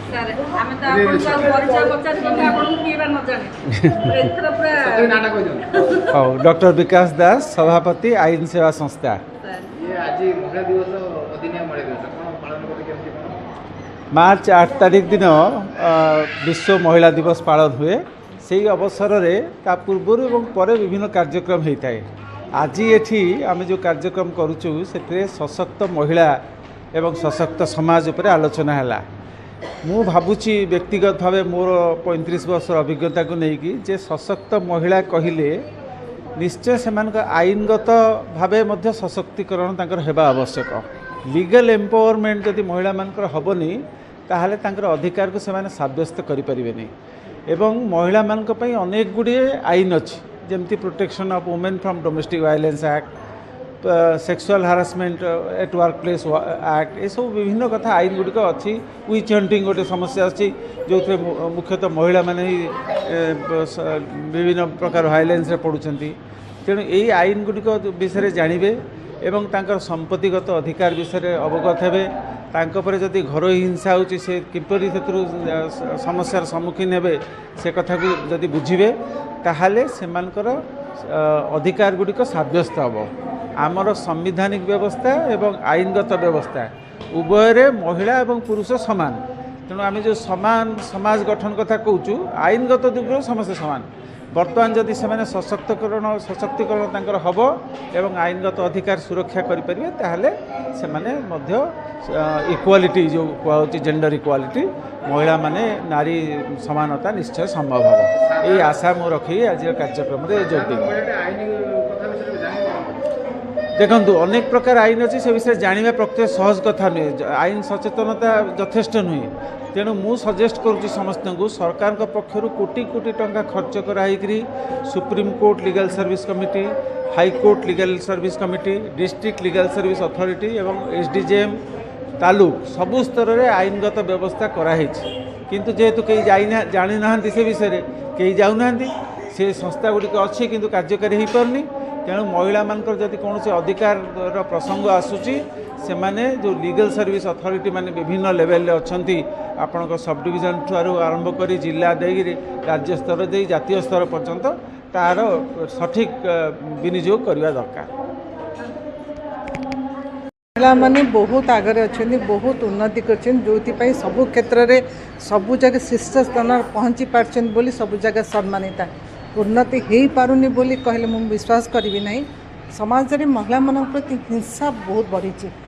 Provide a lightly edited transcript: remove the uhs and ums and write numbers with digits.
Sir आमे त आपन सब परिचय बच्चा छी आपन किए बार न जाने एथरा पूरा सतरी नाटक हो जाओ। हाँ डॉक्टर विकास दास सभापति आईन सेवा संस्था। ये आज महिला दिवस अधिनियम महिला दिवस कौन पालन करते केमती कौन मार्च 8 तारिख दिन विश्व महिला दिवस पालन हुए से अवसर ता पूर्वर एवं पर विभिन्न कार्यक्रम होता है। आज एठी आम जो कार्यक्रम करुचु से सशक्त महिला एवं सशक्त समाज उपर आलोचना है। मु भावुची व्यक्तिगत भाव मोर 35 वर्ष अभिज्ञता को लेकिन जे सशक्त महिला कहले निश्चय से आईनगत भाव सशक्तिकरण होगा आवश्यक। लीगल एम्पावरमेंट जदि महिला मानकर हेनी ताहले तांकर अधिकार को सेमाने साब्यस्त करें एवं महिला मानक पई अनेक गुड़िए आईन अच्छी जमती protection of women from domestic violence act, sexual harassment at work place act, ये सब विभिन्न कथा आईन गुड़िक अच्छी। विच हंटिंग गोटे समस्या अच्छी जो मुख्यतः महिला माने विभिन्न प्रकार वायलेंस रे पड़ुछंती। तेणु यही आईन गुड़िक विषय जानवे एवं तांकर संपत्तिगत अधिकार विषय अवगत हेबे। तांको पर जदि घरोई हिंसा होची से किपरि सेतरु समस्यार सम्मुखीन हेबे से कथा को जदि बुझिबे ताहाले सेमानकर अधिकार गुड़िक साब्यस्त हम। आमर संविधानिक व्यवस्था एवं आईनगत व्यवस्था उभय महिला एवं पुरुष समान। तेणु आम जो समान समाज गठन कथा कहूँ आईनगत दिगु समस्त समान। बर्तमान जदि से सशक्तिकरण तांकर हब एवं आईनगत अधिकार सुरक्षा करें ताहले से इक्वालिटी जो कहूँ जेंडर इक्वालिटी महिला माने नारी समानता निश्चय संभव हम। यही आशा मु रखी आज कार्यक्रम में जोड़ देखु अनेक प्रकार आईन अच्छी से विषय जानवा प्रत्येक सहज कथा नुहे। आईन सचेतनता यथेष्ट नुहे। तेणु मु सजेस्ट करुच्ची समस्त को सरकार पक्षर कोटी कोटी टंका खर्च कराई supreme court legal service committee, high court legal service committee, district legal service authority एवं एसडीजेएम तालुक सबु स्तर में आईनगत व्यवस्था कराई। किंतु जेहेतु कई जानी ना से विषय कई जाऊना से संस्था गुड़िक अच्छी किंतु कार्यकारी हो पारनी। तेणु महिला मानकर जदि कौन से अधिकार प्रसंग आसूची से माने जो लीगल सर्विस अथॉरिटी माने विभिन्न लेवल अच्छी आपण सब डिविजन ठू आरंभ कर जिला देगी राज्य स्तर दे जातीय स्तर पर्यंत तार सठिक विनियोग करने दरकार। महिला माने बहुत आगे अच्छा बहुत उन्नति कर जो सबु क्षेत्र में सबु जगह शीर्ष स्थान पहुँची पार्छन बोली सबु जगह सम्मानिता उन्नति हो पारुनी बोली कहले मुझे विश्वास करी ना। समाज में महिला मान प्रति हिंसा बहुत बढ़ी।